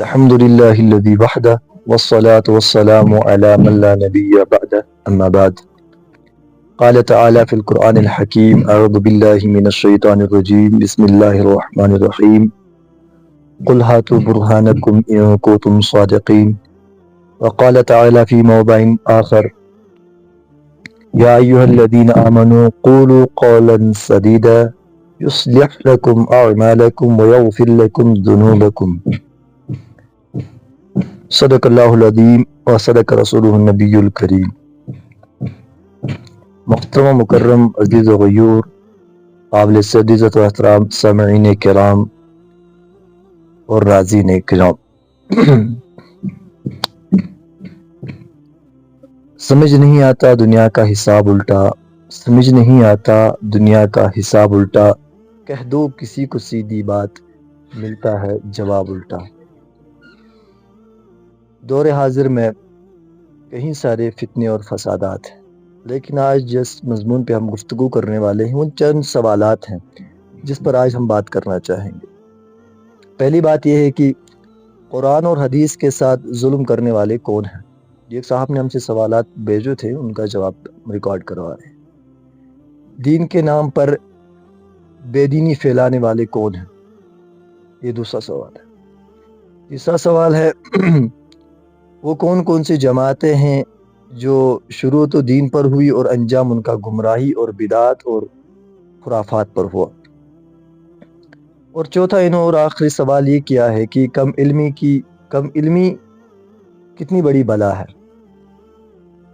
الحمد لله الذي وحده والصلاة والسلام على من لا نبي بعده أما بعد قال تعالى في القرآن الحكيم أعوذ بالله من الشيطان الرجيم بسم الله الرحمن الرحيم قل هاتوا برهانكم إن كنتم صادقين وقال تعالى في موضع آخر يا أيها الذين آمنوا قولوا قولا سديدا يصلح لكم أعمالكم ويغفر لكم ذنوبكم صدق اللہ العظیم و صدق رسولہ النبی الکریم۔ محترم و مکرم عزیز و غیور قابل عزت و احترام سامعین کرام اور راضین کرام، سمجھ نہیں آتا دنیا کا حساب الٹا، سمجھ نہیں آتا دنیا کا حساب الٹا، کہہ دو کسی کو سیدھی بات ملتا ہے جواب الٹا۔ دور حاضر میں کہیں سارے فتنے اور فسادات ہیں، لیکن آج جس مضمون پہ ہم گفتگو کرنے والے ہیں وہ چند سوالات ہیں جس پر آج ہم بات کرنا چاہیں گے۔ پہلی بات یہ ہے کہ قرآن اور حدیث کے ساتھ ظلم کرنے والے کون ہیں؟ ایک صاحب نے ہم سے سوالات بھیجے تھے، ان کا جواب ریکارڈ کروا رہے ہیں۔ دین کے نام پر بے دینی پھیلانے والے کون ہیں؟ یہ دوسرا سوال ہے۔ تیسرا سوال ہے وہ کون کون سی جماعتیں ہیں جو شروع تو دین پر ہوئی اور انجام ان کا گمراہی اور بدعات اور خرافات پر ہوا؟ اور چوتھا انہوں اور آخری سوال یہ کیا ہے کہ کم علمی کتنی بڑی بلا ہے؟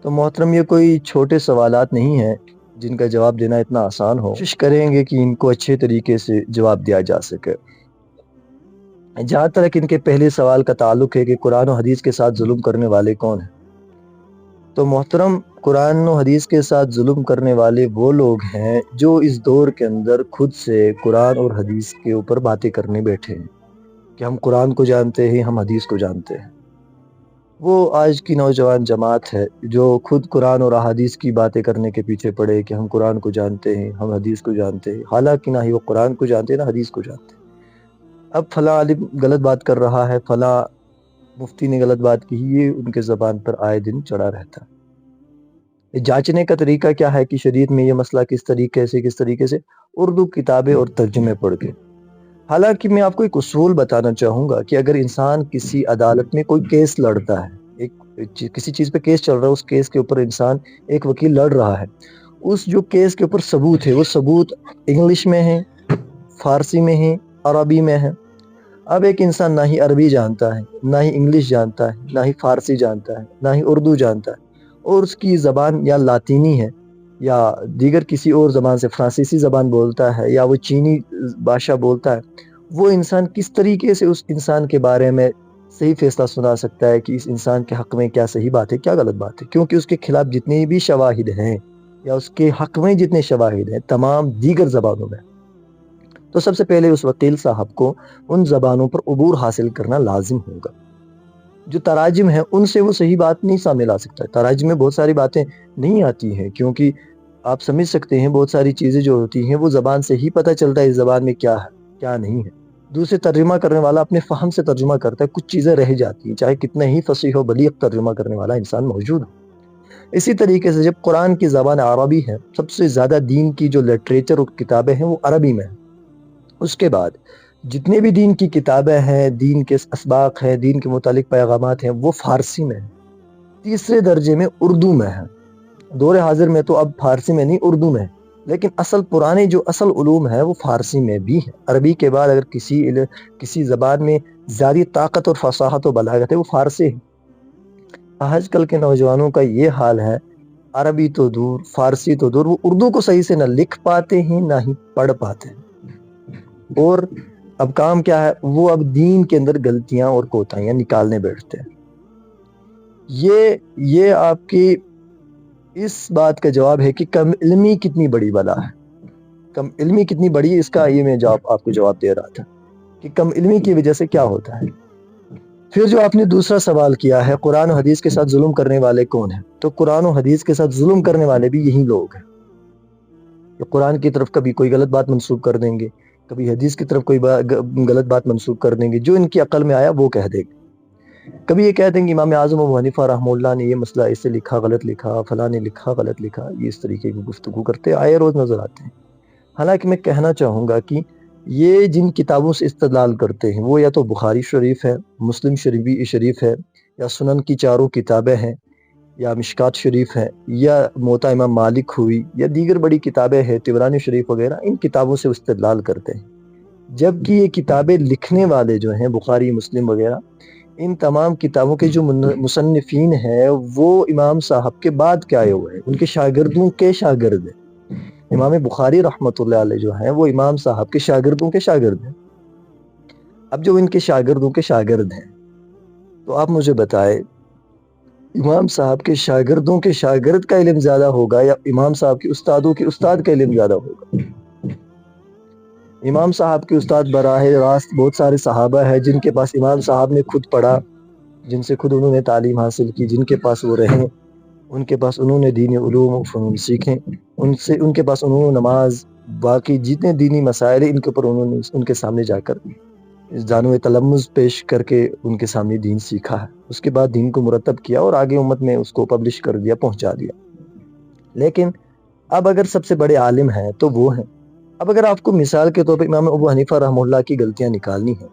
تو محترم، یہ کوئی چھوٹے سوالات نہیں ہیں جن کا جواب دینا اتنا آسان ہو۔ کوشش کریں گے کہ ان کو اچھے طریقے سے جواب دیا جا سکے۔ جہاں تک ان کے پہلے سوال کا تعلق ہے کہ قرآن و حدیث کے ساتھ ظلم کرنے والے کون ہیں، تو محترم، قرآن و حدیث کے ساتھ ظلم کرنے والے وہ لوگ ہیں جو اس دور کے اندر خود سے قرآن اور حدیث کے اوپر باتیں کرنے بیٹھے ہیں کہ ہم قرآن کو جانتے ہیں، ہم حدیث کو جانتے ہیں۔ وہ آج کی نوجوان جماعت ہے جو خود قرآن اور احادیث کی باتیں کرنے کے پیچھے پڑے کہ ہم قرآن کو جانتے ہیں، ہم حدیث کو جانتے ہیں، حالانکہ نہ ہی وہ قرآن کو جانتے ہیں نہ حدیث کو جانتے ہیں۔ اب فلاں عالم غلط بات کر رہا ہے، فلاں مفتی نے غلط بات کی، یہ ان کے زبان پر آئے دن چڑھا رہتا ہے۔ جانچنے کا طریقہ کیا ہے کہ شریعت میں یہ مسئلہ کس طریقے سے اردو کتابیں اور ترجمے پڑھ کے۔ حالانکہ میں آپ کو ایک اصول بتانا چاہوں گا کہ اگر انسان کسی عدالت میں کوئی کیس لڑتا ہے، کسی چیز پہ کیس چل رہا ہے، اس کیس کے اوپر انسان ایک وکیل لڑ رہا ہے، اس جو کیس کے اوپر ثبوت ہے وہ ثبوت انگلش میں ہے، فارسی میں ہے، عربی میں ہے۔ اب ایک انسان نہ ہی عربی جانتا ہے، نہ ہی انگلش جانتا ہے، نہ ہی فارسی جانتا ہے، نہ ہی اردو جانتا ہے، اور اس کی زبان یا لاطینی ہے یا دیگر کسی اور زبان سے فرانسیسی زبان بولتا ہے یا وہ چینی بھاشا بولتا ہے۔ وہ انسان کس طریقے سے اس انسان کے بارے میں صحیح فیصلہ سنا سکتا ہے کہ اس انسان کے حق میں کیا صحیح بات ہے کیا غلط بات ہے؟ کیونکہ اس کے خلاف جتنے بھی شواہد ہیں یا اس کے حق میں جتنے شواہد ہیں تمام دیگر زبانوں میں، تو سب سے پہلے اس وکیل صاحب کو ان زبانوں پر عبور حاصل کرنا لازم ہوگا۔ جو تراجم ہیں ان سے وہ صحیح بات نہیں سامنے لا سکتا ہے۔ تراجم میں بہت ساری باتیں نہیں آتی ہیں، کیونکہ آپ سمجھ سکتے ہیں بہت ساری چیزیں جو ہوتی ہیں وہ زبان سے ہی پتہ چلتا ہے اس زبان میں کیا ہے کیا نہیں ہے۔ دوسرے ترجمہ کرنے والا اپنے فہم سے ترجمہ کرتا ہے، کچھ چیزیں رہ جاتی ہیں چاہے کتنا ہی فصیح و بلیغ ترجمہ کرنے والا انسان موجود ہو۔ اسی طریقے سے جب قرآن کی زبان عربی ہے، سب سے زیادہ دین کی جو لٹریچر اور کتابیں ہیں وہ عربی میں ہیں۔ اس کے بعد جتنے بھی دین کی کتابیں ہیں، دین کے اسباق ہیں، دین کے متعلق پیغامات ہیں، وہ فارسی میں ہیں۔ تیسرے درجے میں اردو میں ہیں۔ دور حاضر میں تو اب فارسی میں نہیں اردو میں ہے، لیکن پرانے جو اصل علوم ہے وہ فارسی میں بھی ہیں۔ عربی کے بعد اگر کسی زبان میں زیادہ طاقت اور فصاحت و بلاغت ہے وہ فارسی ہے۔ آج کل کے نوجوانوں کا یہ حال ہے، عربی تو دور، فارسی تو دور، وہ اردو کو صحیح سے نہ لکھ پاتے ہیں نہ ہی پڑھ پاتے ہیں۔ اور اب کام کیا ہے، وہ اب دین کے اندر غلطیاں اور کوتاہیاں نکالنے بیٹھتے ہیں۔ یہ آپ کی اس بات کا جواب ہے کہ کم علمی کتنی بڑی بلا ہے۔ کم علمی کتنی بڑی ہے، اس کا یہ میں آپ کو جواب دے رہا تھا کہ کم علمی کی وجہ سے کیا ہوتا ہے۔ پھر جو آپ نے دوسرا سوال کیا ہے قرآن و حدیث کے ساتھ ظلم کرنے والے کون ہیں، تو قرآن و حدیث کے ساتھ ظلم کرنے والے بھی یہی لوگ ہیں۔ قرآن کی طرف کبھی کوئی غلط بات منسوب کر دیں گے، کبھی حدیث کی طرف کوئی غلط بات منسوخ کر دیں گے، جو ان کی عقل میں آیا وہ کہہ دیں گے۔ کبھی یہ کہہ دیں گے امام اعظم ابو حنیفہ رحمہ اللہ نے یہ مسئلہ ایسے لکھا غلط لکھا، فلاں نے لکھا غلط لکھا، یہ اس طریقے کی گفتگو کرتے آئے روز نظر آتے ہیں۔ حالانکہ میں کہنا چاہوں گا کہ یہ جن کتابوں سے استدلال کرتے ہیں وہ یا تو بخاری شریف ہے، مسلم شریف ہے، یا سنن کی چاروں کتابیں ہیں، یا مشکات شریف ہے، یا موطا امام مالک ہوئی، یا دیگر بڑی کتابیں ہیں طبرانی شریف وغیرہ، ان کتابوں سے استدلال کرتے ہیں۔ جبکہ یہ کتابیں لکھنے والے جو ہیں بخاری مسلم وغیرہ، ان تمام کتابوں کے جو مصنفین ہیں وہ امام صاحب کے بعد کے آئے ہوئے ہیں، ان کے شاگردوں کے شاگرد ہیں۔ امام بخاری رحمۃ اللہ علیہ جو ہیں وہ امام صاحب کے شاگردوں کے شاگرد ہیں۔ اب جو ان کے شاگردوں کے شاگرد ہیں تو آپ مجھے بتائے امام صاحب کے شاگردوں کے شاگرد کا علم زیادہ ہوگا یا امام صاحب کے استادوں کے استاد کا علم زیادہ ہوگا؟ امام صاحب کے استاد براہ راست بہت سارے صحابہ ہیں جن کے پاس امام صاحب نے خود پڑھا، جن سے خود انہوں نے تعلیم حاصل کی، جن کے پاس وہ رہیں، ان کے پاس انہوں نے دینی علوم و فنون سیکھیں، ان کے پاس انہوں نے نماز، باقی جتنے دینی مسائل ان کے اوپر انہوں نے ان کے سامنے جا کر جانو تلمذ پیش کر کے ان کے سامنے دین سیکھا ہے، اس کے بعد دین کو مرتب کیا اور آگے امت میں اس کو پبلش کر دیا، پہنچا دیا۔ لیکن اب اگر سب سے بڑے عالم ہیں تو وہ ہیں۔ اب اگر آپ کو مثال کے طور پہ امام ابو حنیفہ رحمہ اللہ کی غلطیاں نکالنی ہیں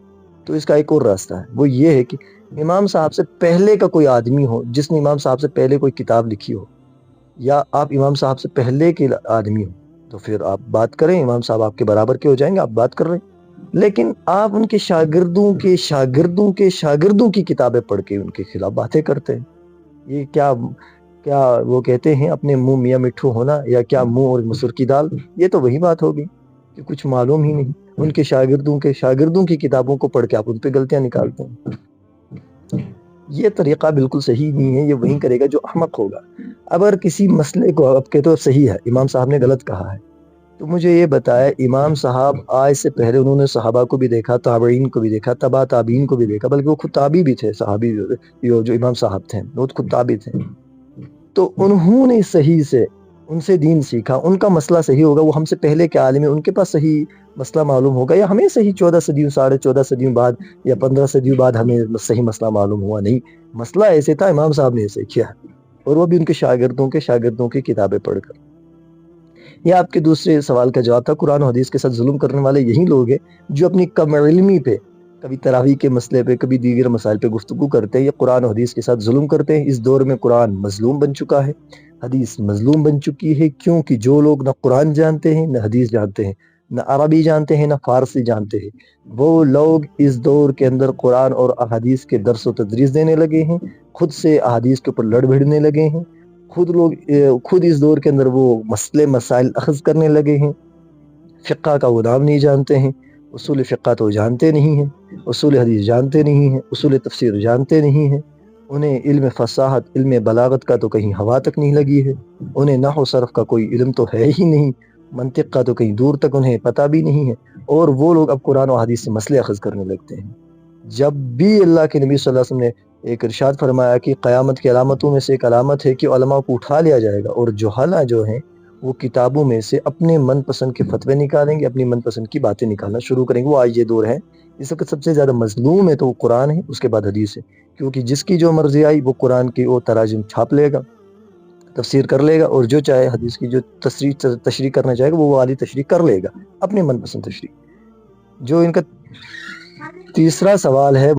تو اس کا ایک اور راستہ ہے، وہ یہ ہے کہ امام صاحب سے پہلے کا کوئی آدمی ہو جس نے امام صاحب سے پہلے کوئی کتاب لکھی ہو، یا آپ امام صاحب سے پہلے کے آدمی ہو، تو پھر آپ بات کریں، امام صاحب آپ کے برابر کے ہو جائیں گے، آپ بات کر رہے ہیں۔ لیکن آپ ان کے شاگردوں کے شاگردوں کے شاگردوں کی کتابیں پڑھ کے ان کے خلاف باتیں کرتے ہیں۔ یہ کیا وہ کہتے ہیں اپنے منہ میاں مٹھو ہونا، یا کیا منہ اور مسر کی دال؟ یہ تو وہی بات ہوگی کہ کچھ معلوم ہی نہیں، ان کے شاگردوں کی کتابوں کو پڑھ کے آپ ان پہ غلطیاں نکالتے ہیں۔ یہ طریقہ بالکل صحیح نہیں ہے، یہ وہی کرے گا جو احمق ہوگا۔ اگر کسی مسئلے کو آپ کہتے ہو صحیح ہے، امام صاحب نے غلط کہا ہے، تو مجھے یہ بتائے امام صاحب آج سے پہلے انہوں نے صحابہ کو بھی دیکھا، تابعین کو بھی دیکھا، تبع تابعین کو بھی دیکھا، بلکہ وہ خود تابعی بھی تھے، صحابی جو امام صاحب تھے وہ خود تابعی تھے، تو انہوں نے صحیح سے ان سے دین سیکھا، ان کا مسئلہ صحیح ہوگا، وہ ہم سے پہلے کے عالم ہیں، ان کے پاس صحیح مسئلہ معلوم ہوگا، یا ہمیں صحیح 14 صدیوں 14.5 صدیوں بعد یا 15 صدیوں بعد ہمیں صحیح مسئلہ معلوم ہوا نہیں۔ مسئلہ ایسے تھا، امام صاحب نے ایسے کیا، اور وہ بھی ان کے شاگردوں کی کتابیں پڑھ کر۔ یہ آپ کے دوسرے سوال کا جواب تھا، قرآن و حدیث کے ساتھ ظلم کرنے والے یہی لوگ ہیں جو اپنی کم علمی پہ، کبھی تراویح کے مسئلے پہ، کبھی دیگر مسائل پہ گفتگو کرتے ہیں، یہ قرآن و حدیث کے ساتھ ظلم کرتے ہیں۔ اس دور میں قرآن مظلوم بن چکا ہے، حدیث مظلوم بن چکی ہے، کیونکہ جو لوگ نہ قرآن جانتے ہیں، نہ حدیث جانتے ہیں، نہ عربی جانتے ہیں، نہ فارسی جانتے ہیں، وہ لوگ اس دور کے اندر قرآن اور احادیث کے درس و تدریس دینے لگے ہیں، خود سے احادیث کے اوپر لڑ بھڑنے لگے ہیں، خود اس دور کے اندر وہ مسائل اخذ کرنے لگے ہیں، فقہ کا وہ نام نہیں جانتے ہیں، اصول فقہ تو جانتے نہیں ہیں، اصول حدیث جانتے نہیں ہیں، اصول تفسیر جانتے نہیں ہیں، انہیں علم فصاحت، علم بلاغت کا تو کہیں ہوا تک نہیں لگی ہے، انہیں نحو و صرف کا کوئی علم تو ہے ہی نہیں، منطق کا تو کہیں دور تک انہیں پتہ بھی نہیں ہے، اور وہ لوگ اب قرآن و حدیث سے مسئلے اخذ کرنے لگتے ہیں۔ جب بھی اللہ کے نبی صلی اللہ علیہ وسلم نے ایک ارشاد فرمایا کہ قیامت کی علامتوں میں سے ایک علامت ہے کہ علماء کو اٹھا لیا جائے گا، اور جہالہ جو ہیں وہ کتابوں میں سے اپنے من پسند کے فتوے نکالیں گے، اپنی من پسند کی باتیں نکالنا شروع کریں گے۔ وہ آج یہ دور ہے اس وقت سب سے زیادہ مظلوم ہے تو وہ قرآن ہے، اس کے بعد حدیث ہے، کیونکہ جس کی جو مرضی آئی وہ قرآن کی وہ تراجم چھاپ لے گا، تفسیر کر لے گا، اور جو چاہے حدیث کی جو تشریح کرنا چاہے گا وہ والی تشریح کر لے گا، اپنے من پسند تشریح۔ جو ان کا تیسرا سوال ہے